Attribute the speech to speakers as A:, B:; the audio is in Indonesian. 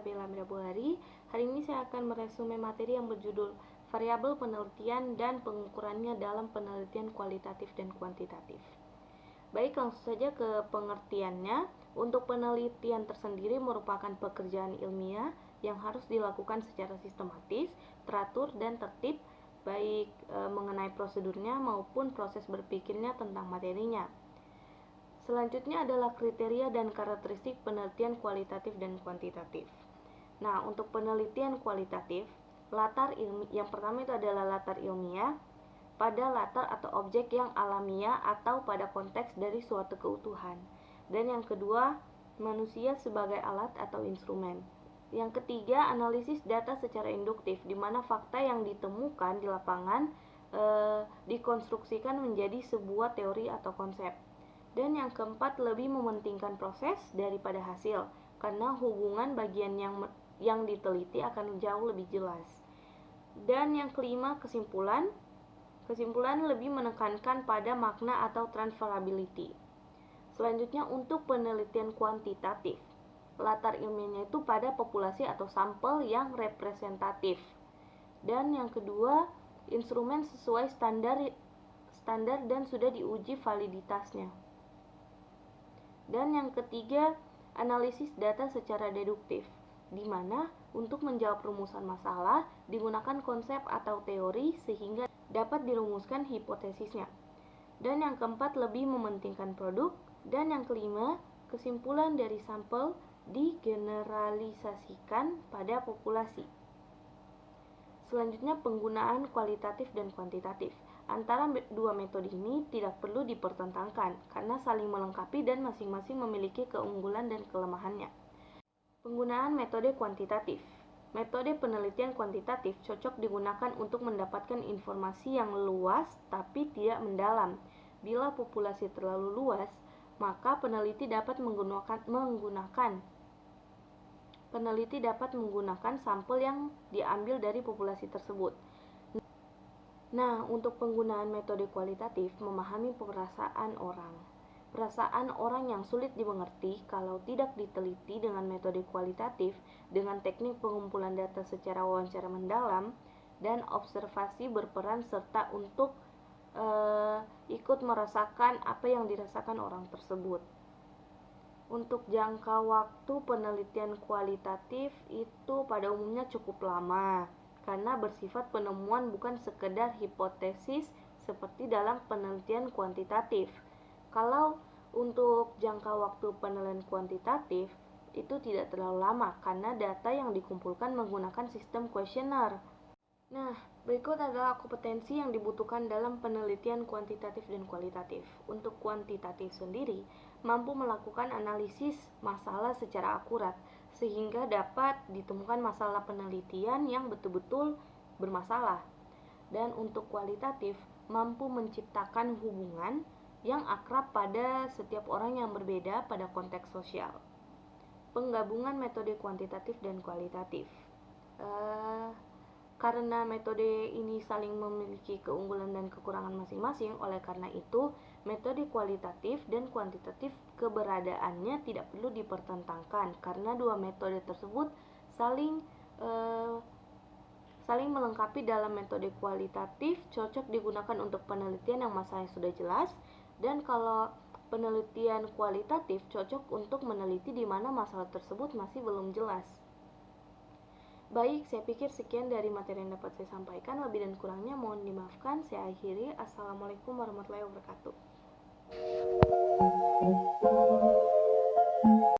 A: Bella Mirabuari. Hari ini saya akan meresume materi yang berjudul variabel penelitian dan pengukurannya dalam penelitian kualitatif dan kuantitatif. Baik, langsung saja ke pengertiannya. Untuk penelitian tersendiri merupakan pekerjaan ilmiah yang harus dilakukan secara sistematis, teratur, dan tertib, baik mengenai prosedurnya maupun proses berpikirnya tentang materinya. Selanjutnya adalah kriteria dan karakteristik penelitian kualitatif dan kuantitatif. Nah, untuk penelitian kualitatif, yang pertama itu adalah latar ilmiah pada latar atau objek yang alamiah atau pada konteks dari suatu keutuhan. Dan yang kedua, manusia sebagai alat atau instrumen. Yang ketiga, analisis data secara induktif, di mana fakta yang ditemukan di lapangan dikonstruksikan menjadi sebuah teori atau konsep. Dan yang keempat, lebih mementingkan proses daripada hasil, karena hubungan bagian yang diteliti akan jauh lebih jelas. Dan yang kelima, kesimpulan lebih menekankan pada makna atau transferability. Selanjutnya, untuk penelitian kuantitatif, latar ilmiahnya itu pada populasi atau sampel yang representatif. Dan yang kedua, instrumen sesuai standar dan sudah diuji validitasnya. Dan yang ketiga, analisis data secara deduktif, di mana untuk menjawab rumusan masalah digunakan konsep atau teori sehingga dapat dirumuskan hipotesisnya. Dan yang keempat, lebih mementingkan produk. Dan yang kelima, kesimpulan dari sampel digeneralisasikan pada populasi. Selanjutnya, penggunaan kualitatif dan kuantitatif. Antara dua metode ini tidak perlu dipertentangkan karena saling melengkapi dan masing-masing memiliki keunggulan dan kelemahannya. Penggunaan metode kuantitatif. Metode penelitian kuantitatif cocok digunakan untuk mendapatkan informasi yang luas tapi tidak mendalam. Bila populasi terlalu luas, maka peneliti dapat menggunakan sampel yang diambil dari populasi tersebut. Nah, untuk penggunaan metode kualitatif, memahami perasaan orang. Perasaan orang yang sulit dimengerti kalau tidak diteliti dengan metode kualitatif, dengan teknik pengumpulan data secara wawancara mendalam, dan observasi berperan serta untuk ikut merasakan apa yang dirasakan orang tersebut. Untuk jangka waktu penelitian kualitatif itu pada umumnya cukup lama, karena bersifat penemuan bukan sekedar hipotesis seperti dalam penelitian kuantitatif. Kalau untuk jangka waktu penelitian kuantitatif itu tidak terlalu lama karena data yang dikumpulkan menggunakan sistem kuesioner. Nah, berikut adalah kompetensi yang dibutuhkan dalam penelitian kuantitatif dan kualitatif. Untuk kuantitatif sendiri, mampu melakukan analisis masalah secara akurat sehingga dapat ditemukan masalah penelitian yang betul-betul bermasalah. Dan untuk kualitatif, mampu menciptakan hubungan yang akrab pada setiap orang yang berbeda pada konteks sosial. Penggabungan metode kuantitatif dan kualitatif. Karena metode ini saling memiliki keunggulan dan kekurangan masing-masing, oleh karena itu metode kualitatif dan kuantitatif keberadaannya tidak perlu dipertentangkan karena dua metode tersebut saling melengkapi. Dalam metode kualitatif cocok digunakan untuk penelitian yang masalahnya sudah jelas, dan kalau penelitian kualitatif cocok untuk meneliti di mana masalah tersebut masih belum jelas. Baik, saya pikir sekian dari materi yang dapat saya sampaikan. Lebih dan kurangnya mohon dimaafkan. Saya akhiri. Assalamualaikum warahmatullahi wabarakatuh.